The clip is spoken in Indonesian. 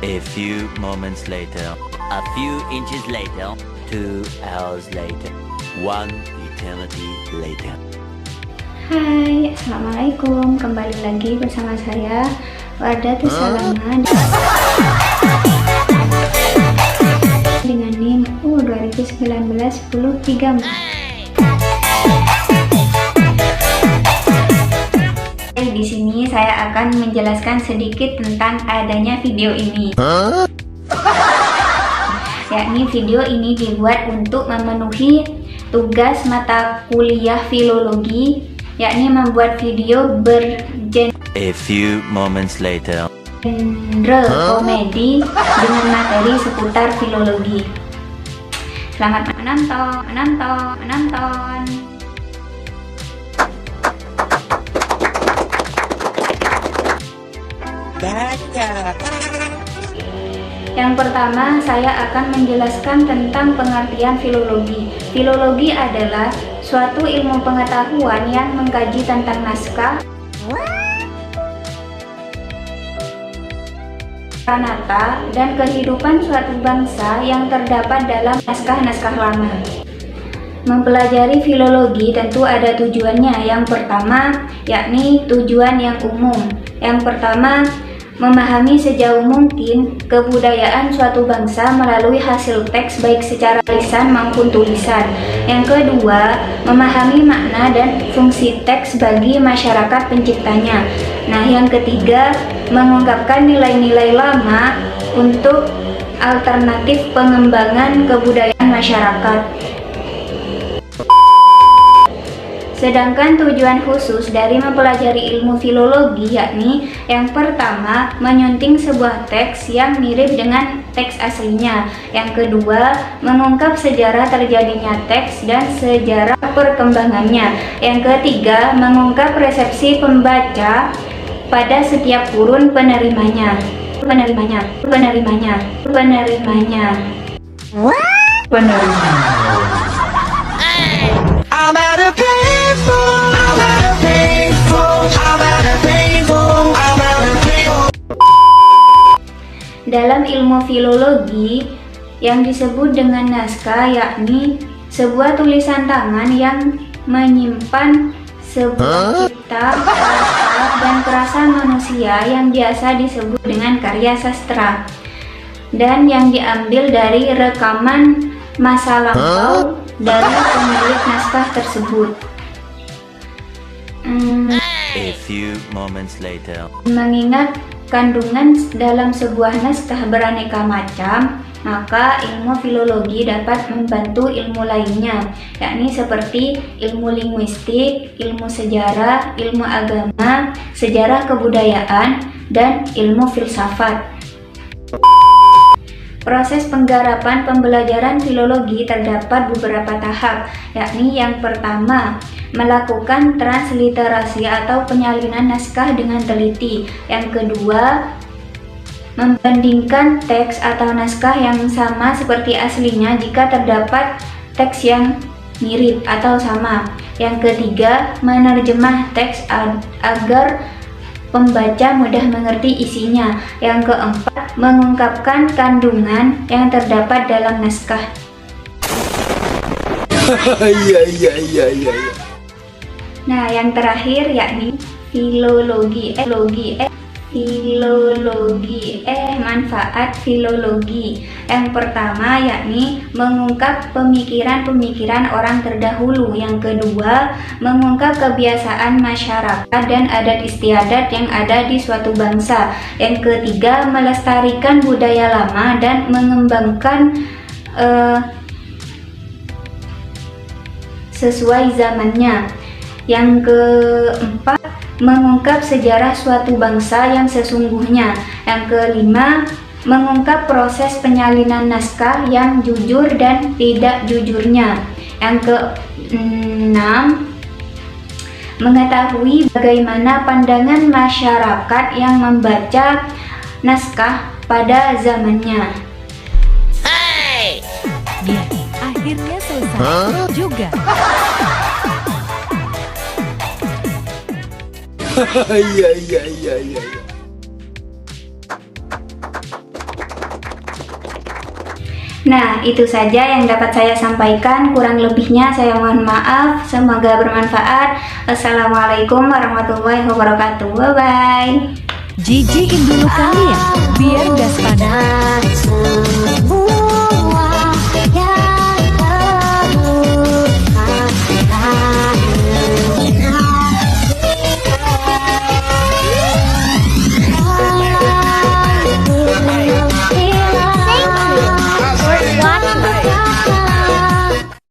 A few moments later, a few inches later, 2 hours later, 1 eternity later. Hai, Assalamualaikum. Kembali lagi bersama saya Wardah Tusalama dengan NIM U2019-1034. Di sini saya akan menjelaskan sedikit tentang adanya video ini. Yakni video ini dibuat untuk memenuhi tugas mata kuliah filologi, yakni membuat video bergenre A few moments later. komedi dengan materi seputar filologi. Selamat menonton. Yang pertama, saya akan menjelaskan tentang pengertian filologi. Filologi adalah suatu ilmu pengetahuan yang mengkaji tentang naskah, pranata, dan kehidupan suatu bangsa yang terdapat dalam naskah-naskah lama. Mempelajari filologi tentu ada tujuannya. Yang pertama, yakni tujuan yang umum. Yang pertama, memahami sejauh mungkin kebudayaan suatu bangsa melalui hasil teks baik secara lisan maupun tulisan. Yang kedua, memahami makna dan fungsi teks bagi masyarakat penciptanya. Nah, yang ketiga, mengungkapkan nilai-nilai lama untuk alternatif pengembangan kebudayaan masyarakat. Sedangkan tujuan khusus dari mempelajari ilmu filologi yakni yang pertama, menyunting sebuah teks yang mirip dengan teks aslinya. Yang kedua, mengungkap sejarah terjadinya teks dan sejarah perkembangannya. Yang ketiga, mengungkap persepsi pembaca pada setiap kurun penerimanya. Dalam ilmu filologi yang disebut dengan naskah yakni sebuah tulisan tangan yang menyimpan sebuah cipta, rasa, dan perasaan manusia yang biasa disebut dengan karya sastra dan yang diambil dari rekaman masa lampau dari pemilik naskah tersebut. A few moments later. Mengingat kandungan dalam sebuah naskah beraneka macam, maka ilmu filologi dapat membantu ilmu lainnya, yakni seperti ilmu linguistik, ilmu sejarah, ilmu agama, sejarah kebudayaan, dan ilmu filsafat. Proses penggarapan pembelajaran filologi terdapat beberapa tahap, yakni yang pertama, melakukan transliterasi atau penyalinan naskah dengan teliti. Yang kedua, membandingkan teks atau naskah yang sama seperti aslinya jika terdapat teks yang mirip atau sama. Yang ketiga, menerjemah teks agar pembaca mudah mengerti isinya. Yang keempat, mengungkapkan kandungan yang terdapat dalam naskah. Nah, yang terakhir yakni manfaat filologi. Yang pertama yakni mengungkap pemikiran-pemikiran orang terdahulu. Yang kedua, mengungkap kebiasaan masyarakat dan adat istiadat yang ada di suatu bangsa. Yang ketiga, melestarikan budaya lama dan mengembangkan sesuai zamannya. Yang keempat, mengungkap sejarah suatu bangsa yang sesungguhnya. Yang kelima, mengungkap proses penyalinan naskah yang jujur dan tidak jujurnya. Yang keenam, mengetahui bagaimana pandangan masyarakat yang membaca naskah pada zamannya. Akhirnya selesai juga. Iya. Nah, itu saja yang dapat saya sampaikan. Kurang lebihnya saya mohon maaf. Semoga bermanfaat. Assalamualaikum warahmatullahi wabarakatuh. Bye-bye. Jijikin dulu kalian, biar gas panas.